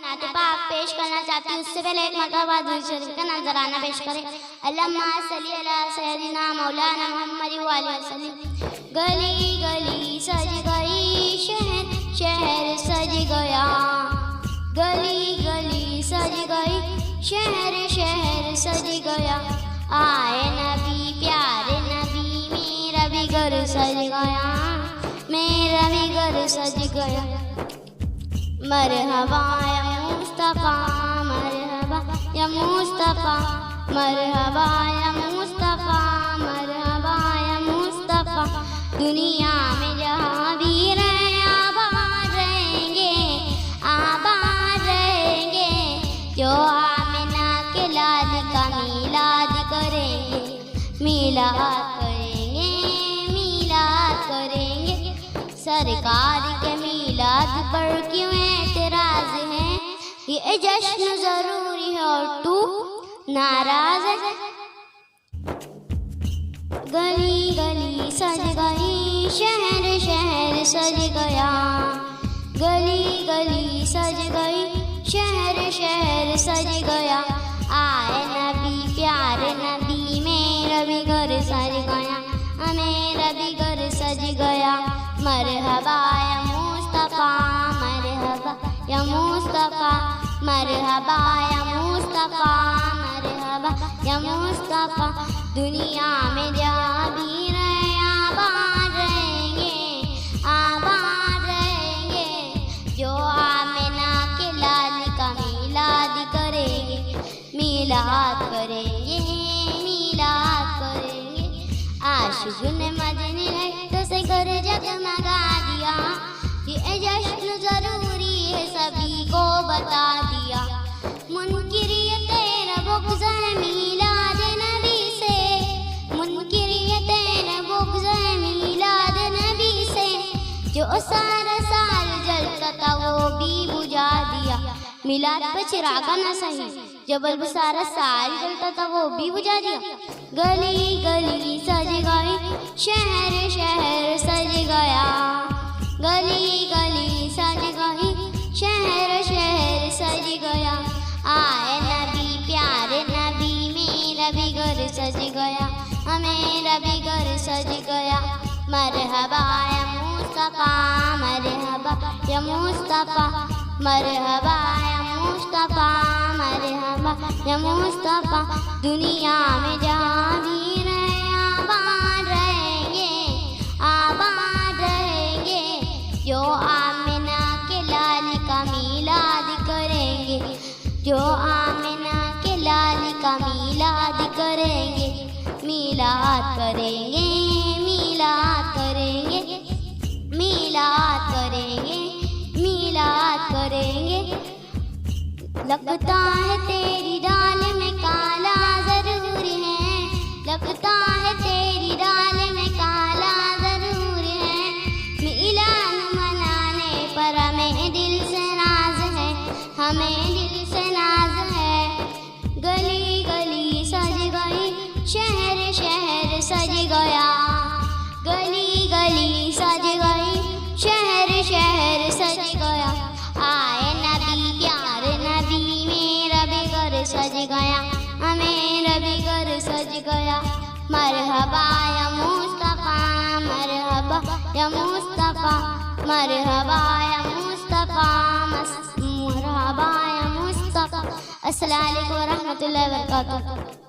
नाते पाक पेश करना चाहती हूँ। उससे पहले एक मरतबा दुरूद शरीफ का नजराना पेश करें। अल्लाहुम्मा सल्ली अला सय्यदिना मौलाना मुहम्मद व आलिहि वसल्लम। गली गली सज गई, शहर शहर सज गया। गली गली सज गई, शहर शहर सज गया। आए नबी प्यारे नबी, मेरा भी घर सज गया, मेरा भी घर सज गया। मरहबा या मुस्तफ़ा, मरहबा या मुस्तफ़ा, मरहबा या मुस्तफ़ा, मरहबा या मुस्तफ़ा। दुनिया में जहाँ भी रहे आबाद रहेंगे, आबाद रहेंगे। जो आमिना के लाल का मीलाद करेंगे, मीलाद करेंगे, मीलाद करेंगे। सरकार के मीलाद पर क्यों एतराज है? ये जश्न जरूरी है और तू नाराज है। गली गली सज गई, शहर शहर सज गया। गली गली सज गई, शहर शहर सज गया। आए नबी प्यारे नबी, मेरा भी घर सज गया, मेरा भी घर सज गया। मरहबा या मुस्तफ़ा, मरहबा या मुस्तफ़ा, मरहबा या मुस्तफ़ा, मरहबा या मुस्तफ़ा। दुनिया में जहाँ भी रहे आबाद रहेंगे, आबाद रहेंगे। जो आमिना के लाल का मीलाद करेंगे, मीलाद करेंगे, मीलाद करेंगे। आशिक़ों ने मदनी लाइटों से घर जगमगा दिया। ये जश्न जरूरी है सभी को बता दिया। मुनकिरियतें बुग़्ज़ है मीलाद नबी से, मुनकिरियतें बुग़्ज़ है मीलाद नबी से। जो सारा साल जलता था वो भी बुझा दिया। मिलाद पे चिरागा ना सही, जो बल्ब सारा साल जलता था वो भी बुझा दिया। गली गली सज गई, शहर शहर सज गया। गली गली सज गई, शहर शहर सज गया। आए नबी प्यारे नबी, मेरा भी घर सज गया, मेरा भी घर सज गया। मरहबा या मुस्तफ़ा, मरहबा या मुस्तफ़ा, मरहबा या मुस्तफ़ा, मरहबा या मुस्तफ़ा। दुनिया में जहाँ भी रहे आबाद रहेंगे, आबाद रहेंगे। जो आमिना के लाल का मीलाद करेंगे, जो आमिना के लाल का मीलाद करेंगे, मीलाद करेंगे, मीलाद करेंगे, मीलाद करेंगे, मीलाद करेंगे। लगता है तेरी डाल में काला जरूर है, लगता है तेरी डाल में काला जरूर है। मिलाद मनाने पर हमें दिल से नाज है, हमें दिल से नाज है। गली गली सज गई, शहर शहर सज गया। गली गली सज गई, शहर शहर सज गया। आए नबी प्यारे नबी, मेरा भी घर सज गया, मेरा भी घर सज गया। मरहबा या मुस्तफ़ा, मरहबा या मुस्तफ़ा, मरहबा या मुस्तफ़ा, मरहबा या मुस्तफ़ा। अस्सलामु अलैकुम व रहमतुल्लाहि व बरकातुहू।